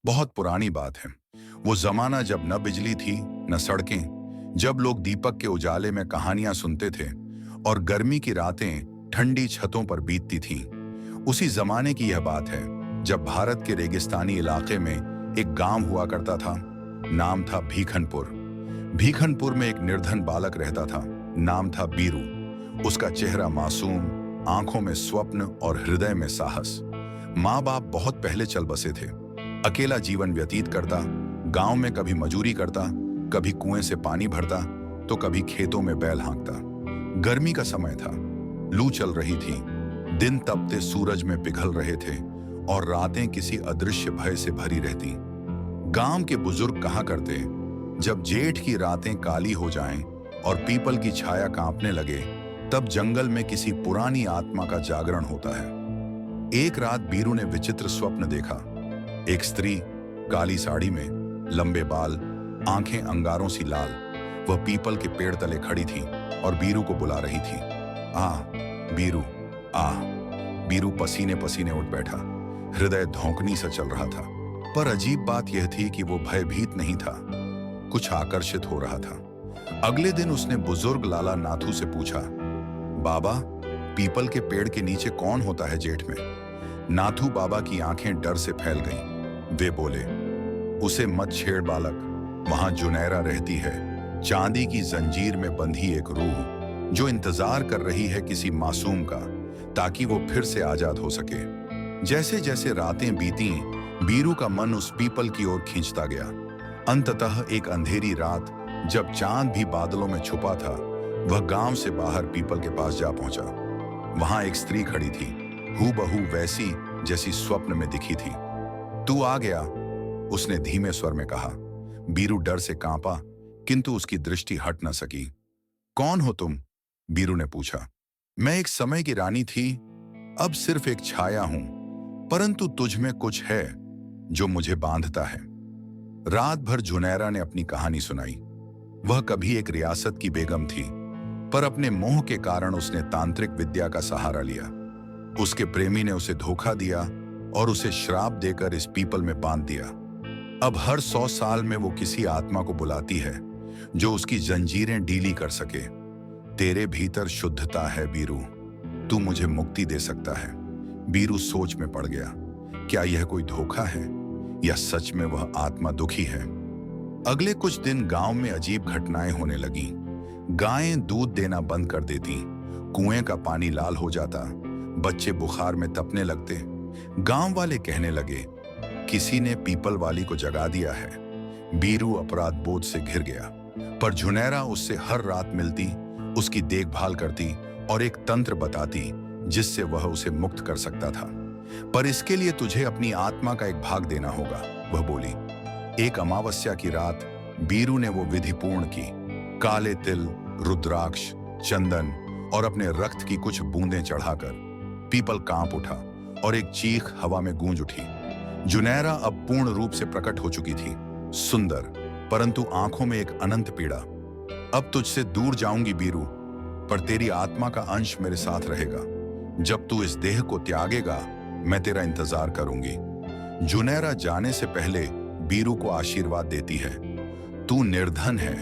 बहुत पुरानी बात है। वो जमाना जब न बिजली थी न सड़कें, जब लोग दीपक के उजाले में कहानियां सुनते थे और गर्मी की रातें ठंडी छतों पर बीतती थीं। उसी जमाने की यह बात है जब भारत के रेगिस्तानी इलाके में एक गांव हुआ करता था। नाम था भीखनपुर। भीखनपुर में एक निर्धन बालक रहता था। नाम था बीरू। उसका चेहरा मासूम, आंखों में स्वप्न और हृदय में साहस। माँ बाप बहुत पहले चल बसे थे। अकेला जीवन व्यतीत करता, गांव में कभी मजूरी करता, कभी कुएं से पानी भरता तो कभी खेतों में बैल हाँकता। गर्मी का समय था, लू चल रही थी, दिन तपते सूरज में पिघल रहे थे और रातें किसी अदृश्य भय से भरी रहती। गांव के बुजुर्ग कहा करते, जब जेठ की रातें काली हो जाएं और पीपल की छाया कांपने लगे, तब जंगल में किसी पुरानी आत्मा का जागरण होता है। एक रात बीरू ने विचित्र स्वप्न देखा। एक स्त्री, काली साड़ी में, लंबे बाल, आंखें अंगारों सी लाल, वह पीपल के पेड़ तले खड़ी थी और बीरू को बुला रही थी। आ बीरू, आ। बीरू पसीने पसीने उठ बैठा। हृदय धौंकनी सा चल रहा था, पर अजीब बात यह थी कि वो भयभीत नहीं था, कुछ आकर्षित हो रहा था। अगले दिन उसने बुजुर्ग लाला नाथू से पूछा, बाबा, पीपल के पेड़ के नीचे कौन होता है जेठ में? नाथू बाबा की आंखें डर से फैल गईं। वे बोले, उसे मत छेड़ बालक, वहां जुनैरा रहती है, चांदी की जंजीर में बंधी एक रूह जो इंतजार कर रही है किसी मासूम का, ताकि वो फिर से आजाद हो सके। जैसे जैसे रातें बीती, बीरू का मन उस पीपल की ओर खींचता गया। अंततः एक अंधेरी रात, जब चांद भी बादलों में छुपा था, वह गांव से बाहर पीपल के पास जा पहुंचा। वहां एक स्त्री खड़ी थी, हूबहू वैसी जैसी स्वप्न में दिखी थी। तू आ गया, उसने धीमे स्वर में कहा। बीरू डर से कांपा, किंतु उसकी दृष्टि हट न सकी। कौन हो तुम? बीरू ने पूछा। मैं एक समय की रानी थी, अब सिर्फ एक छाया हूं, परंतु तुझ में कुछ है जो मुझे बांधता है। रात भर जुनैरा ने अपनी कहानी सुनाई। वह कभी एक रियासत की बेगम थी, पर अपने मोह के कारण उसने तांत्रिक विद्या का सहारा लिया। उसके प्रेमी ने उसे धोखा दिया और उसे श्राप देकर इस पीपल में बांध दिया। अब हर 100 साल में वो किसी आत्मा को बुलाती है जो उसकी जंजीरें ढीली कर सके। तेरे भीतर शुद्धता है बीरू, तू मुझे मुक्ति दे सकता है। बीरू सोच में पड़ गया, क्या यह कोई धोखा है या सच में वह आत्मा दुखी है? अगले कुछ दिन गांव में अजीब घटनाएं होने लगीं। गायें दूध देना बंद कर देती, कुएं का पानी लाल हो जाता, बच्चे बुखार में तपने लगते। गांव वाले कहने लगे, किसी ने पीपल वाली को जगा दिया है। बीरू अपराध बोध से घिर गया, पर जुनैरा उससे हर रात मिलती, उसकी देखभाल करती और एक तंत्र बताती जिससे वह उसे मुक्त कर सकता था। पर इसके लिए तुझे अपनी आत्मा का एक भाग देना होगा, वह बोली। एक अमावस्या की रात बीरू ने वो विधि पूर्ण की। काले तिल, रुद्राक्ष, चंदन और अपने रक्त की कुछ बूंदें चढ़ाकर पीपल कांप उठा और एक चीख हवा में गूंज उठी। जुनैरा अब पूर्ण रूप से प्रकट हो चुकी थी, सुंदर, परंतु आंखों में एक अनंत पीड़ा। अब तुझसे दूर जाऊंगी बीरू, पर तेरी आत्मा का अंश मेरे साथ रहेगा। जब तू इस देह को त्यागेगा, मैं तेरा इंतजार करूंगी। जुनैरा जाने से पहले बीरू को आशीर्वाद देती है, तू निर्धन है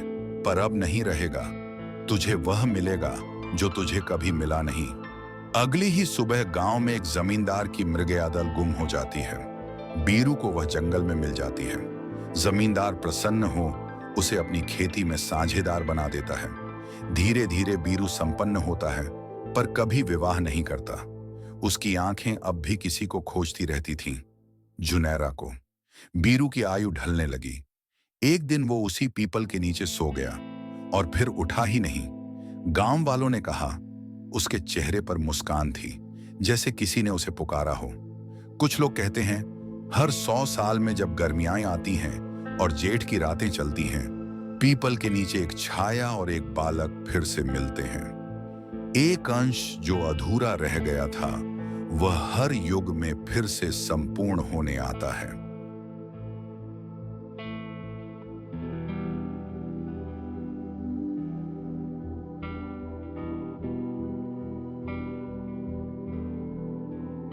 पर अब नहीं रहेगा, तुझे वह मिलेगा जो तुझे कभी मिला नहीं। अगली ही सुबह गांव में एक जमींदार की मृगयादल गुम हो जाती है। बीरू को वह जंगल में मिल जाती है। जमींदार प्रसन्न हो उसे अपनी खेती में साझेदार बना देता है। धीरे धीरे बीरू संपन्न होता है, पर कभी विवाह नहीं करता। उसकी आंखें अब भी किसी को खोजती रहती थीं, जुनैरा को। बीरू की आयु ढलने लगी। एक दिन वो उसी पीपल के नीचे सो गया और फिर उठा ही नहीं। गांव वालों ने कहा, उसके चेहरे पर मुस्कान थी, जैसे किसी ने उसे पुकारा हो। कुछ लोग कहते हैं, हर 100 साल में जब गर्मियां आती हैं और जेठ की रातें चलती हैं, पीपल के नीचे एक छाया और एक बालक फिर से मिलते हैं। एक अंश जो अधूरा रह गया था, वह हर युग में फिर से संपूर्ण होने आता है।